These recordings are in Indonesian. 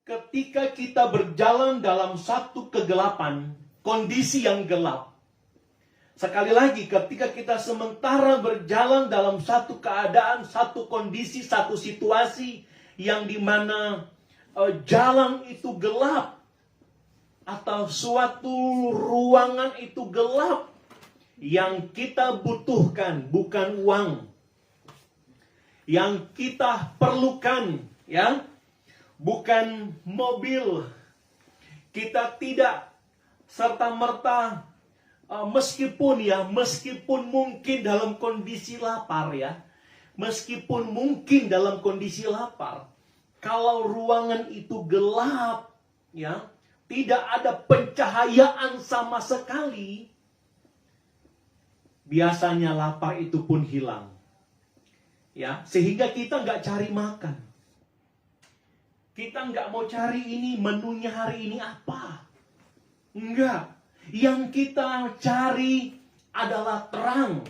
ketika kita berjalan dalam satu kegelapan, kondisi yang gelap. Sekali lagi, ketika kita sementara berjalan dalam satu keadaan, satu kondisi, satu situasi yang dimana jalan itu gelap, atau suatu ruangan itu gelap, yang kita butuhkan bukan uang. Yang kita perlukan, ya, bukan mobil. Kita tidak serta-merta, meskipun mungkin dalam kondisi lapar, ya. Meskipun mungkin dalam kondisi lapar, kalau ruangan itu gelap, ya, tidak ada pencahayaan sama sekali, biasanya lapar itu pun hilang. Ya, sehingga kita nggak cari makan. Kita nggak mau cari ini, menunya hari ini apa. Enggak. Yang kita cari adalah terang.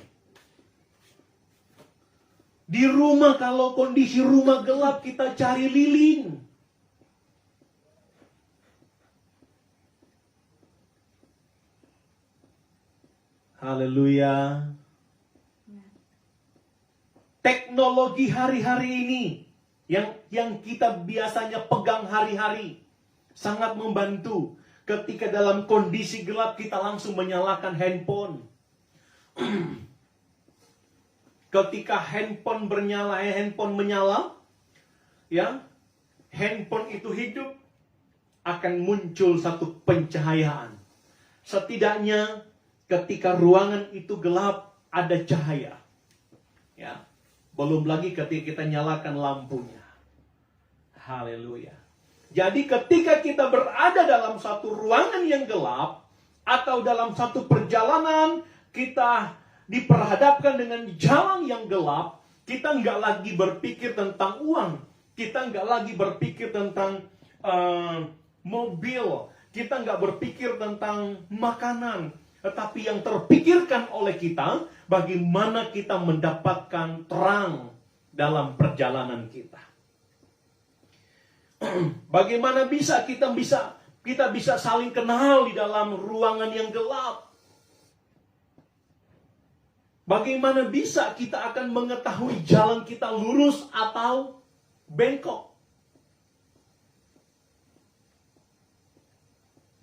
Di rumah, kalau kondisi rumah gelap, kita cari lilin. Haleluya. Teknologi hari-hari ini yang kita biasanya pegang hari-hari sangat membantu. Ketika dalam kondisi gelap, kita langsung menyalakan handphone. Ketika handphone menyala, ya, handphone itu hidup, akan muncul satu pencahayaan. Setidaknya ketika ruangan itu gelap, ada cahaya. Ya. Belum lagi ketika kita nyalakan lampunya. Haleluya. Jadi ketika kita berada dalam satu ruangan yang gelap, atau dalam satu perjalanan, kita diperhadapkan dengan jalan yang gelap, kita nggak lagi berpikir tentang uang. Kita nggak lagi berpikir tentang mobil. Kita nggak berpikir tentang makanan. Tetapi yang terpikirkan oleh kita, bagaimana kita mendapatkan terang dalam perjalanan kita. Bagaimana kita bisa saling kenal di dalam ruangan yang gelap. Bagaimana bisa kita akan mengetahui jalan kita lurus atau bengkok.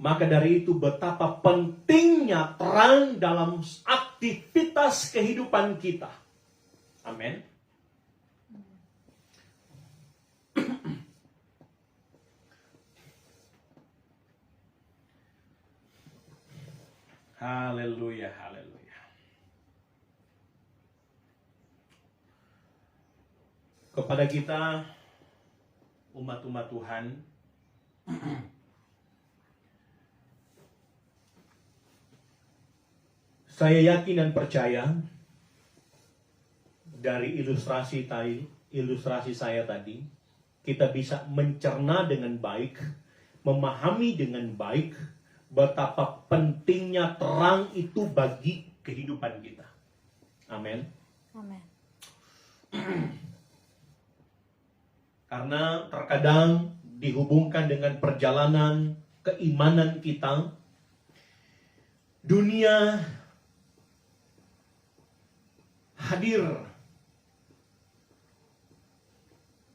Maka dari itu betapa pentingnya terang dalam aktivitas kehidupan kita. Amin. Haleluya, haleluya. Kepada kita, umat-umat Tuhan, saya yakin dan percaya dari ilustrasi saya tadi, kita bisa mencerna dengan baik, memahami dengan baik betapa pentingnya terang itu bagi kehidupan kita. Amin. Amin. Karena terkadang dihubungkan dengan perjalanan keimanan kita, dunia hadir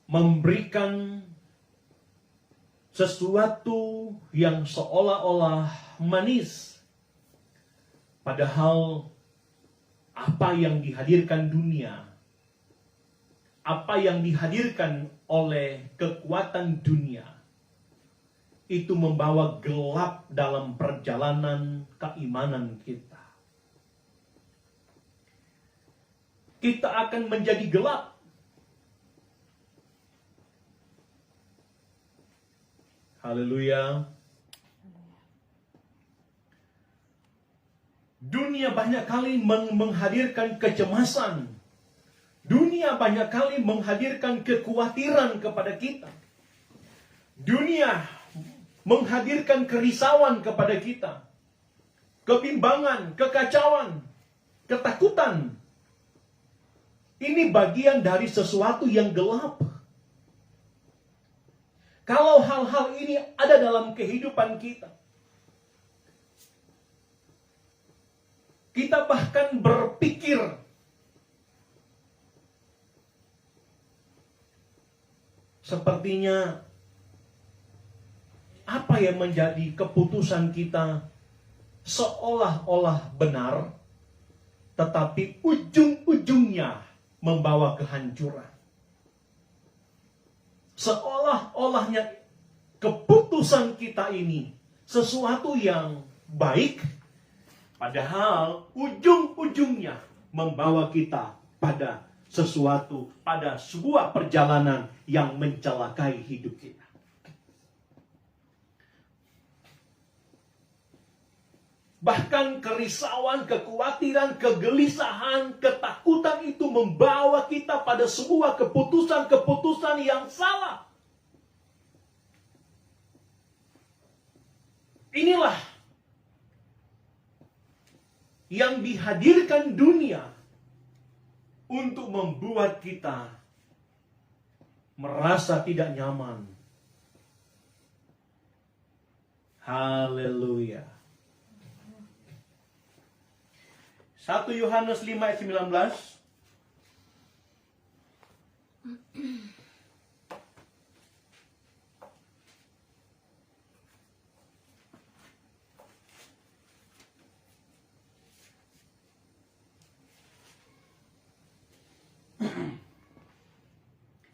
memberikan sesuatu yang seolah-olah manis. Padahal apa yang dihadirkan dunia, apa yang dihadirkan oleh kekuatan dunia, itu membawa gelap dalam perjalanan keimanan kita. Kita akan menjadi gelap. Haleluya. Dunia banyak kali menghadirkan kecemasan. Dunia banyak kali menghadirkan kekhawatiran kepada kita. Dunia menghadirkan kerisauan kepada kita. Kebimbangan, kekacauan, ketakutan. Ini bagian dari sesuatu yang gelap. Kalau hal-hal ini ada dalam kehidupan kita, kita bahkan berpikir sepertinya apa yang menjadi keputusan kita seolah-olah benar, tetapi ujung-ujungnya membawa kehancuran. Seolah-olahnya keputusan kita ini sesuatu yang baik, padahal ujung-ujungnya membawa kita pada sesuatu, pada sebuah perjalanan yang mencelakai hidup kita. Bahkan kerisauan, kekhawatiran, kegelisahan, ketakutan itu membawa kita pada sebuah keputusan-keputusan yang salah. Inilah yang dihadirkan dunia untuk membuat kita merasa tidak nyaman. Haleluya. 1 Yohanes 5 ayat 19.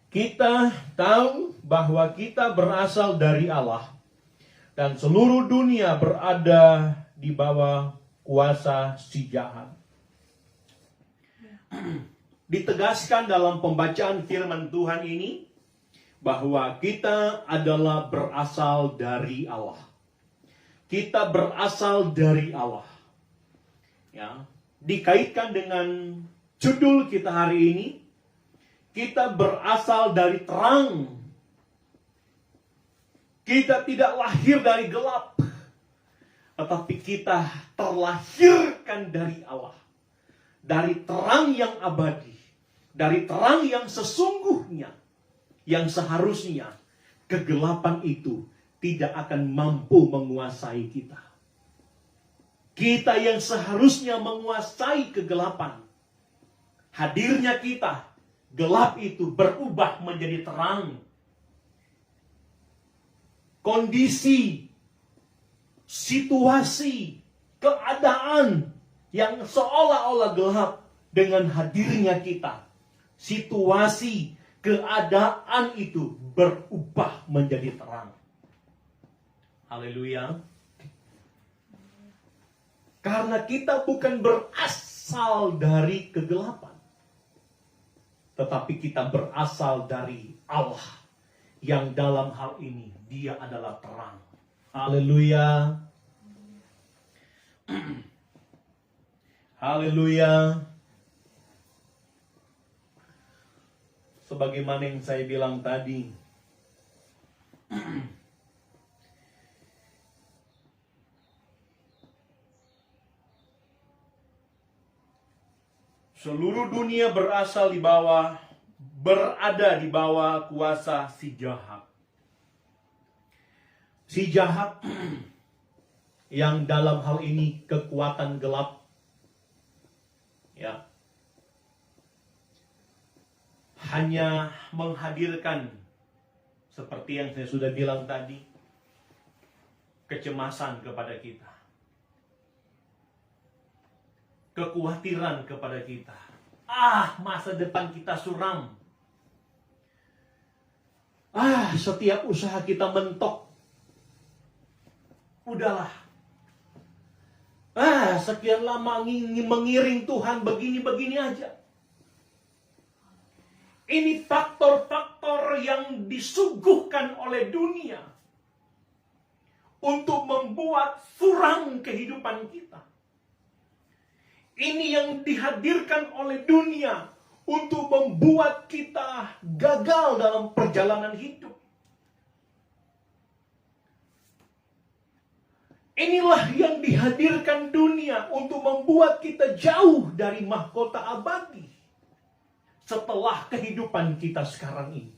Kita tahu bahwa kita berasal dari Allah dan seluruh dunia berada di bawah kuasa si jahat. Ditegaskan dalam pembacaan firman Tuhan ini bahwa kita adalah berasal dari Allah. Kita berasal dari Allah. Ya, dikaitkan dengan judul kita hari ini, kita berasal dari terang. Kita tidak lahir dari gelap, tetapi kita terlahirkan dari Allah. Dari terang yang abadi, dari terang yang sesungguhnya, yang seharusnya kegelapan itu tidak akan mampu menguasai kita. Kita yang seharusnya menguasai kegelapan, hadirnya kita, gelap itu berubah menjadi terang. Kondisi, situasi, keadaan yang seolah-olah gelap dengan hadirnya kita. Situasi, keadaan itu berubah menjadi terang. Haleluya. Karena kita bukan berasal dari kegelapan, tetapi kita berasal dari Allah, yang dalam hal ini Dia adalah terang. Haleluya. Haleluya. Sebagaimana yang saya bilang tadi, seluruh dunia berada di bawah kuasa si jahat. Si jahat yang dalam hal ini kekuatan gelap. Ya. Hanya menghadirkan, seperti yang saya sudah bilang tadi, kecemasan kepada kita. Kekhawatiran kepada kita. Masa depan kita suram. Setiap usaha kita mentok. Udahlah. Sekian lama mengiring Tuhan begini-begini aja. Ini faktor-faktor yang disuguhkan oleh dunia untuk membuat suram kehidupan kita. Ini yang dihadirkan oleh dunia untuk membuat kita gagal dalam perjalanan hidup. Inilah yang dihadirkan dunia untuk membuat kita jauh dari mahkota abadi setelah kehidupan kita sekarang ini.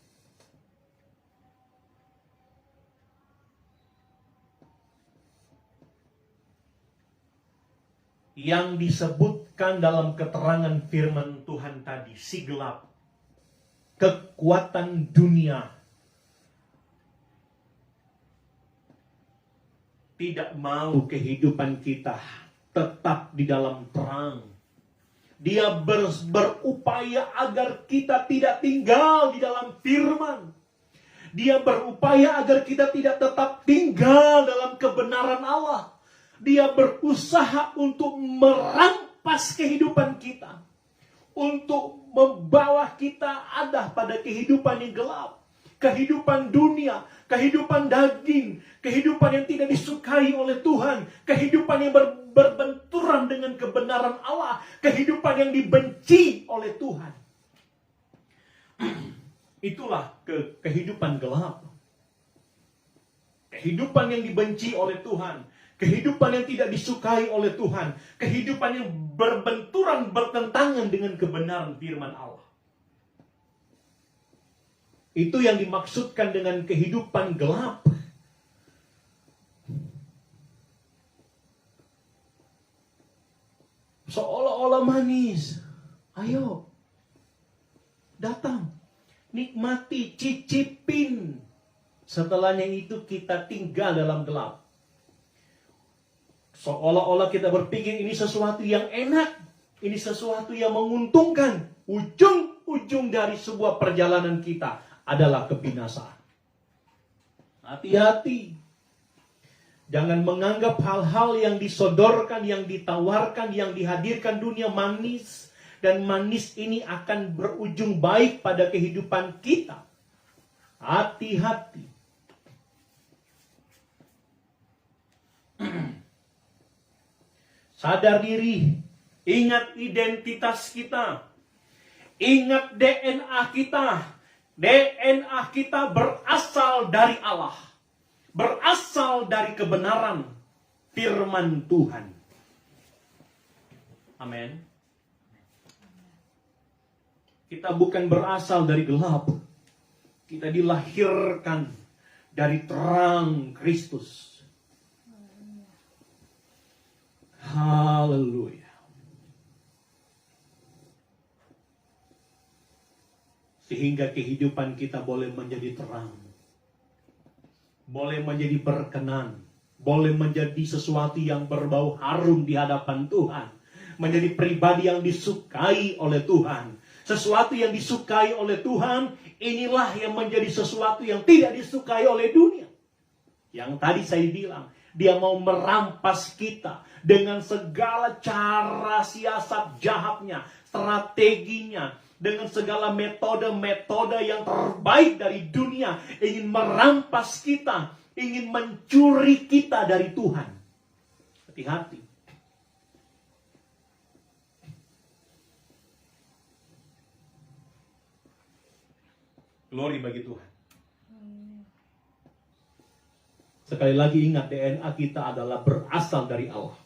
yang disebutkan dalam keterangan firman Tuhan tadi, si gelap, kekuatan dunia, tidak mau kehidupan kita tetap di dalam terang. Dia berupaya agar kita tidak tinggal di dalam firman. Dia berupaya agar kita tidak tetap tinggal dalam kebenaran Allah. Dia berusaha untuk merampas kehidupan kita, untuk membawa kita ada pada kehidupan yang gelap, kehidupan dunia, kehidupan daging, kehidupan yang tidak disukai oleh Tuhan, kehidupan yang berbenturan dengan kebenaran Allah, kehidupan yang dibenci oleh Tuhan. Itulah kehidupan gelap. Kehidupan yang dibenci oleh Tuhan, kehidupan yang tidak disukai oleh Tuhan, kehidupan yang berbenturan, bertentangan dengan kebenaran firman Allah. Itu yang dimaksudkan dengan kehidupan gelap. Seolah-olah manis. Ayo, datang, nikmati, cicipin. Setelahnya itu kita tinggal dalam gelap. Seolah-olah kita berpikir ini sesuatu yang enak, ini sesuatu yang menguntungkan. Ujung-ujung dari sebuah perjalanan kita adalah kebinasaan. Hati-hati. Jangan menganggap hal-hal yang disodorkan, yang ditawarkan, yang dihadirkan dunia manis. Dan manis ini akan berujung baik pada kehidupan kita. Hati-hati. Sadar diri. Ingat identitas kita. Ingat DNA kita. DNA kita berasal dari Allah. Berasal dari kebenaran firman Tuhan. Amin. Kita bukan berasal dari gelap. Kita dilahirkan dari terang Kristus. Haleluya. Sehingga kehidupan kita boleh menjadi terang. Boleh menjadi berkenan. Boleh menjadi sesuatu yang berbau harum di hadapan Tuhan. Menjadi pribadi yang disukai oleh Tuhan. Sesuatu yang disukai oleh Tuhan, inilah yang menjadi sesuatu yang tidak disukai oleh dunia. Yang tadi saya bilang, dia mau merampas kita dengan segala cara siasat jahatnya, strateginya, dengan segala metode-metode yang terbaik dari dunia, ingin merampas kita, ingin mencuri kita dari Tuhan. Hati-hati. Glory bagi Tuhan. Sekali lagi ingat, DNA kita adalah berasal dari Allah.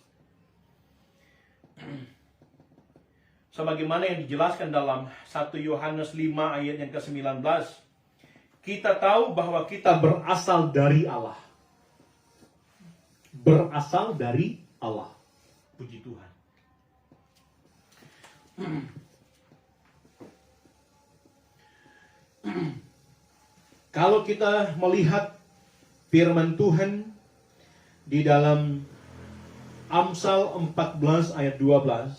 Sebagaimana yang dijelaskan dalam 1 Yohanes 5 ayat yang ke-19. Kita tahu bahwa kita berasal dari Allah. Berasal dari Allah. Puji Tuhan. Kalau kita melihat firman Tuhan di dalam Amsal 14 ayat 12,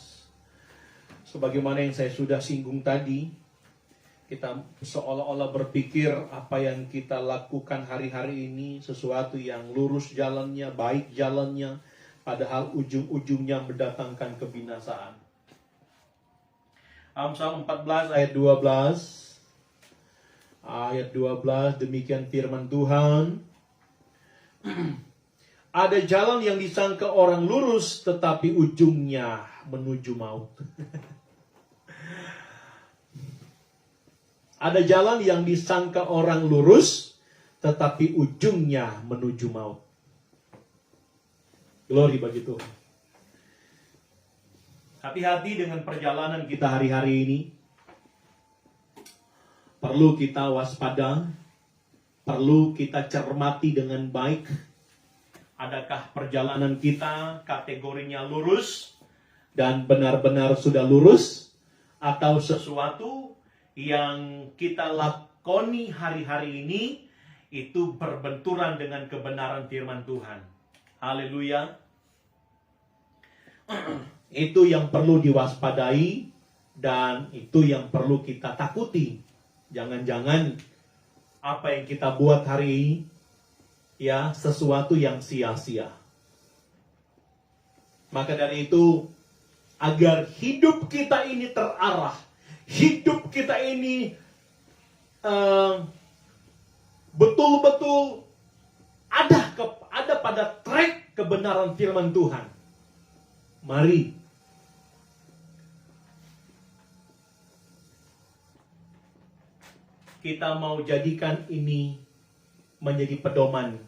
sebagaimana yang saya sudah singgung tadi, kita seolah-olah berpikir apa yang kita lakukan hari-hari ini sesuatu yang lurus jalannya, baik jalannya, padahal ujung-ujungnya mendatangkan kebinasaan. Amsal 14 ayat 12. Ayat 12, demikian firman Tuhan. Ada jalan yang disangka orang lurus, tetapi ujungnya menuju maut. Ada jalan yang disangka orang lurus, tetapi ujungnya menuju maut. Glory bagi Tuhan. Hati-hati dengan perjalanan kita hari-hari ini. Perlu kita waspada, perlu kita cermati dengan baik. Adakah perjalanan kita kategorinya lurus dan benar-benar sudah lurus, atau sesuatu yang kita lakoni hari-hari ini itu berbenturan dengan kebenaran firman Tuhan. Haleluya. Itu yang perlu diwaspadai dan itu yang perlu kita takuti. Jangan-jangan apa yang kita buat hari ini ya sesuatu yang sia-sia. Maka dari itu, agar hidup kita ini terarah, hidup kita ini betul-betul ada pada track kebenaran firman Tuhan. Mari kita mau jadikan ini menjadi pedoman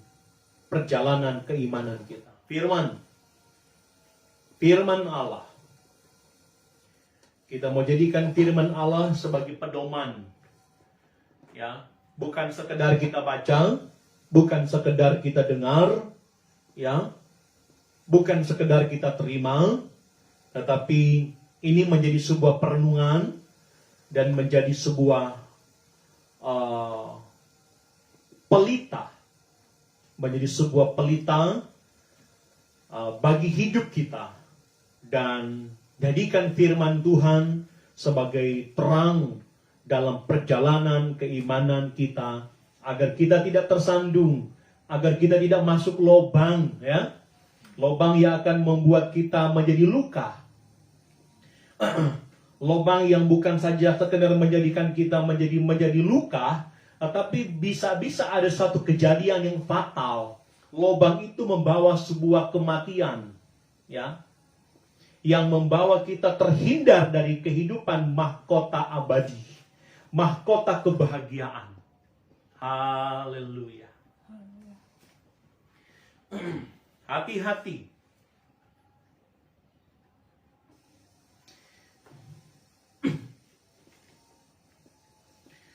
perjalanan keimanan kita. Firman Allah. Kita mau jadikan firman Allah sebagai pedoman. Ya, bukan sekedar kita baca, bukan sekedar kita dengar, ya. Bukan sekedar kita terima, tetapi ini menjadi sebuah perenungan dan menjadi sebuah pelita, menjadi sebuah pelita bagi hidup kita, dan jadikan firman Tuhan sebagai terang dalam perjalanan keimanan kita, agar kita tidak tersandung, agar kita tidak masuk lubang, ya, lubang yang akan membuat kita menjadi luka. Lubang yang bukan saja sekedar menjadikan kita menjadi luka, tetapi bisa-bisa ada satu kejadian yang fatal. Lubang itu membawa sebuah kematian, ya, yang membawa kita terhindar dari kehidupan mahkota abadi, mahkota kebahagiaan. Haleluya. Hati-hati.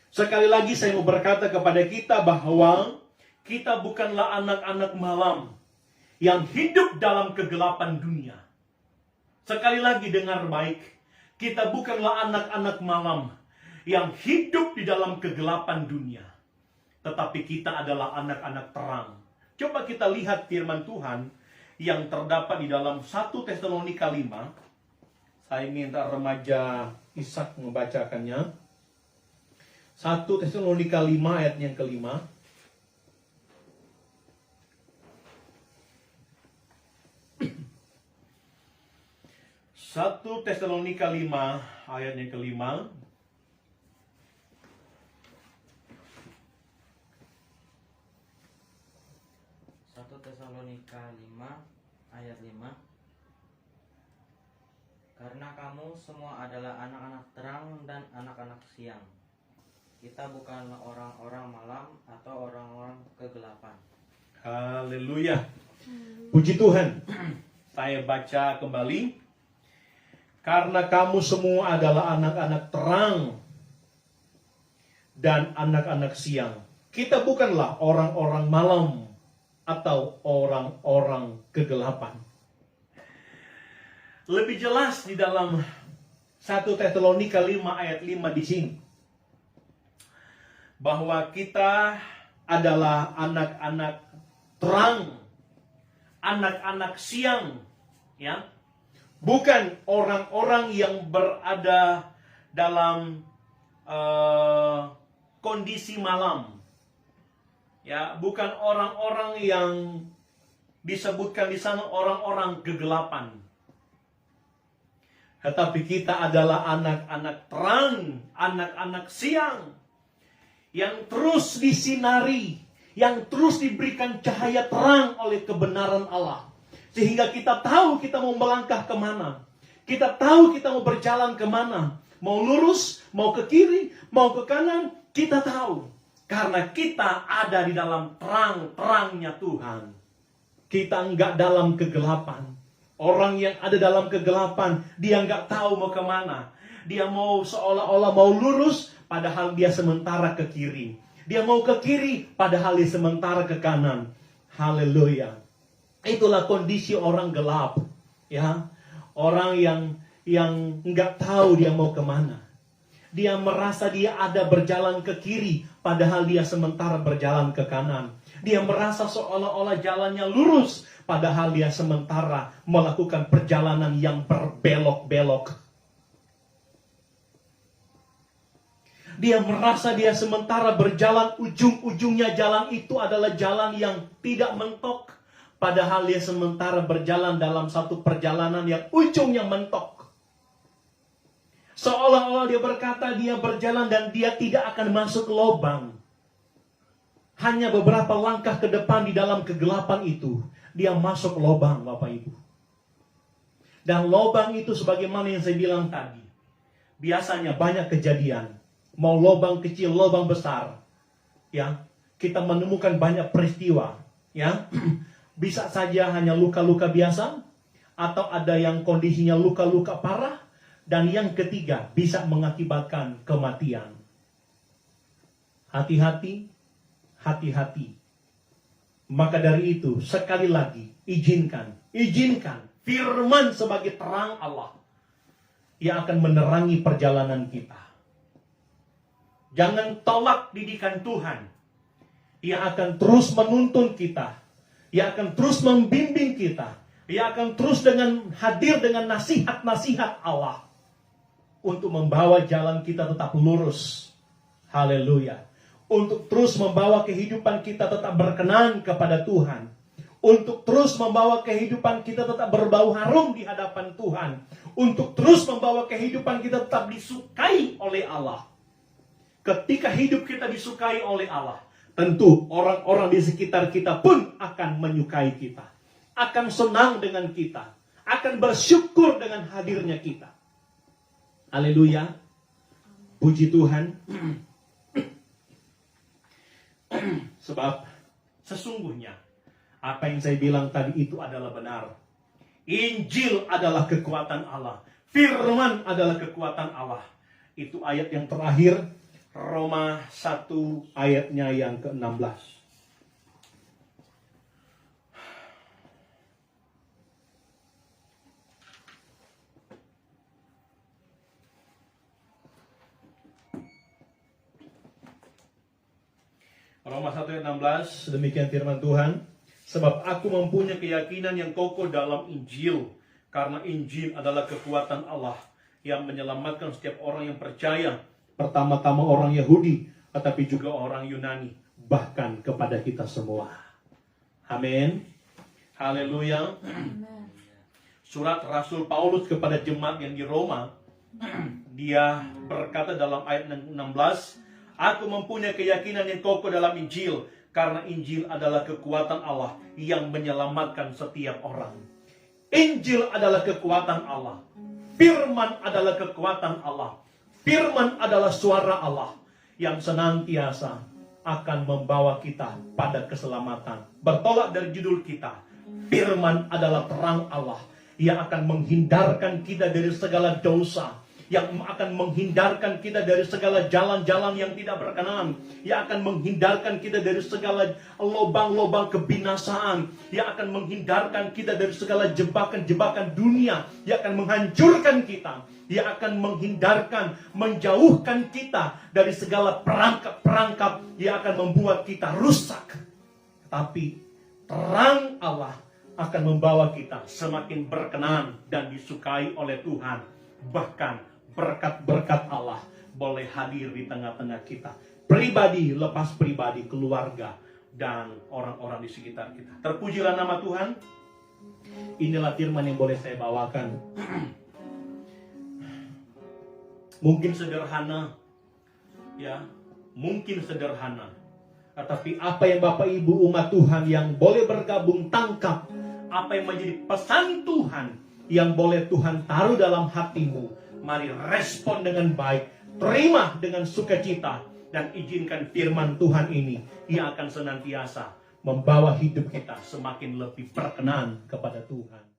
Sekali lagi saya mau berkata kepada kita bahwa kita bukanlah anak-anak malam yang hidup dalam kegelapan dunia. Sekali lagi dengar baik, kita bukanlah anak-anak malam yang hidup di dalam kegelapan dunia, tetapi kita adalah anak-anak terang. Coba kita lihat firman Tuhan yang terdapat di dalam 1 Tesalonika 5. Saya minta remaja Ishak membacakannya. 1 Tesalonika 5 ayat yang kelima. Satu Tesalonika 5 ayat yang kelima. Tesalonika 5 ayat 5. Karena kamu semua adalah anak-anak terang dan anak-anak siang. Kita bukanlah orang-orang malam atau orang-orang kegelapan. Haleluya. Puji Tuhan. Saya baca kembali. Karena kamu semua adalah anak-anak terang dan anak-anak siang. Kita bukanlah orang-orang malam atau orang-orang kegelapan. Lebih jelas di dalam 1 Tesalonika 5 ayat 5 di sini, bahwa kita adalah anak-anak terang, anak-anak siang, ya. Bukan orang-orang yang berada dalam kondisi malam. Ya, bukan orang-orang yang disebutkan di sana orang-orang kegelapan. Tetapi kita adalah anak-anak terang, anak-anak siang, yang terus disinari, yang terus diberikan cahaya terang oleh kebenaran Allah. Sehingga kita tahu kita mau melangkah kemana. Kita tahu kita mau berjalan kemana. Mau lurus, mau ke kiri, mau ke kanan, kita tahu. Karena kita ada di dalam terang-terangnya Tuhan. Kita enggak dalam kegelapan. Orang yang ada dalam kegelapan, dia enggak tahu mau kemana. Dia mau seolah-olah mau lurus, padahal dia sementara ke kiri. Dia mau ke kiri, padahal dia sementara ke kanan. Haleluya. Itulah kondisi orang gelap. Ya, Orang yang nggak tahu dia mau kemana. Dia merasa dia ada berjalan ke kiri, padahal dia sementara berjalan ke kanan. Dia merasa seolah-olah jalannya lurus, padahal dia sementara melakukan perjalanan yang berbelok-belok. Dia merasa dia sementara berjalan, ujung-ujungnya jalan itu adalah jalan yang tidak mentok. Padahal dia sementara berjalan dalam satu perjalanan yang ujungnya mentok. Seolah-olah dia berkata dia berjalan dan dia tidak akan masuk lubang. Hanya beberapa langkah ke depan di dalam kegelapan itu, dia masuk lubang, Bapak Ibu. Dan lubang itu sebagaimana yang saya bilang tadi, biasanya banyak kejadian. Mau lubang kecil, lubang besar, ya, kita menemukan banyak peristiwa, ya. Bisa saja hanya luka-luka biasa, atau ada yang kondisinya luka-luka parah, dan yang ketiga bisa mengakibatkan kematian. Hati-hati, hati-hati. Maka dari itu, sekali lagi, izinkan firman sebagai terang Allah yang akan menerangi perjalanan kita. Jangan tolak didikan Tuhan yang akan terus menuntun kita, yang akan terus membimbing kita, yang akan terus hadir dengan nasihat-nasihat Allah untuk membawa jalan kita tetap lurus. Haleluya. Untuk terus membawa kehidupan kita tetap berkenan kepada Tuhan. Untuk terus membawa kehidupan kita tetap berbau harum di hadapan Tuhan. Untuk terus membawa kehidupan kita tetap disukai oleh Allah. Ketika hidup kita disukai oleh Allah, tentu orang-orang di sekitar kita pun akan menyukai kita. Akan senang dengan kita. Akan bersyukur dengan hadirnya kita. Haleluya. Puji Tuhan. Sebab sesungguhnya apa yang saya bilang tadi itu adalah benar. Injil adalah kekuatan Allah. Firman adalah kekuatan Allah. Itu ayat yang terakhir, Roma 1 ayatnya yang ke-16. Roma 1 ayat 16, demikian firman Tuhan. Sebab aku mempunyai keyakinan yang kokoh dalam Injil, karena Injil adalah kekuatan Allah yang menyelamatkan setiap orang yang percaya, pertama-tama orang Yahudi, tetapi juga orang Yunani, bahkan kepada kita semua. Amin. Haleluya. Surat Rasul Paulus kepada jemaat yang di Roma, dia berkata dalam ayat 16, aku mempunyai keyakinan yang kokoh dalam Injil, karena Injil adalah kekuatan Allah yang menyelamatkan setiap orang. Injil adalah kekuatan Allah. Firman adalah kekuatan Allah. Firman adalah suara Allah yang senantiasa akan membawa kita pada keselamatan. Bertolak dari judul kita, firman adalah terang Allah yang akan menghindarkan kita dari segala dosa, yang akan menghindarkan kita dari segala jalan-jalan yang tidak berkenan, yang akan menghindarkan kita dari segala lubang-lubang kebinasaan, yang akan menghindarkan kita dari segala jebakan-jebakan dunia, yang akan menghancurkan kita, yang akan menghindarkan, menjauhkan kita dari segala perangkap-perangkap yang akan membuat kita rusak. Tapi terang Allah akan membawa kita semakin berkenan dan disukai oleh Tuhan. Bahkan berkat-berkat Allah boleh hadir di tengah-tengah kita. Pribadi, lepas pribadi, keluarga, dan orang-orang di sekitar kita. Terpujilah nama Tuhan. Inilah firman yang boleh saya bawakan. Mungkin sederhana, ya, mungkin sederhana. Tetapi apa yang Bapak Ibu umat Tuhan yang boleh bergabung tangkap, apa yang menjadi pesan Tuhan yang boleh Tuhan taruh dalam hatimu, mari respon dengan baik, terima dengan sukacita, dan izinkan firman Tuhan ini yang akan senantiasa membawa hidup kita semakin lebih berkenan kepada Tuhan.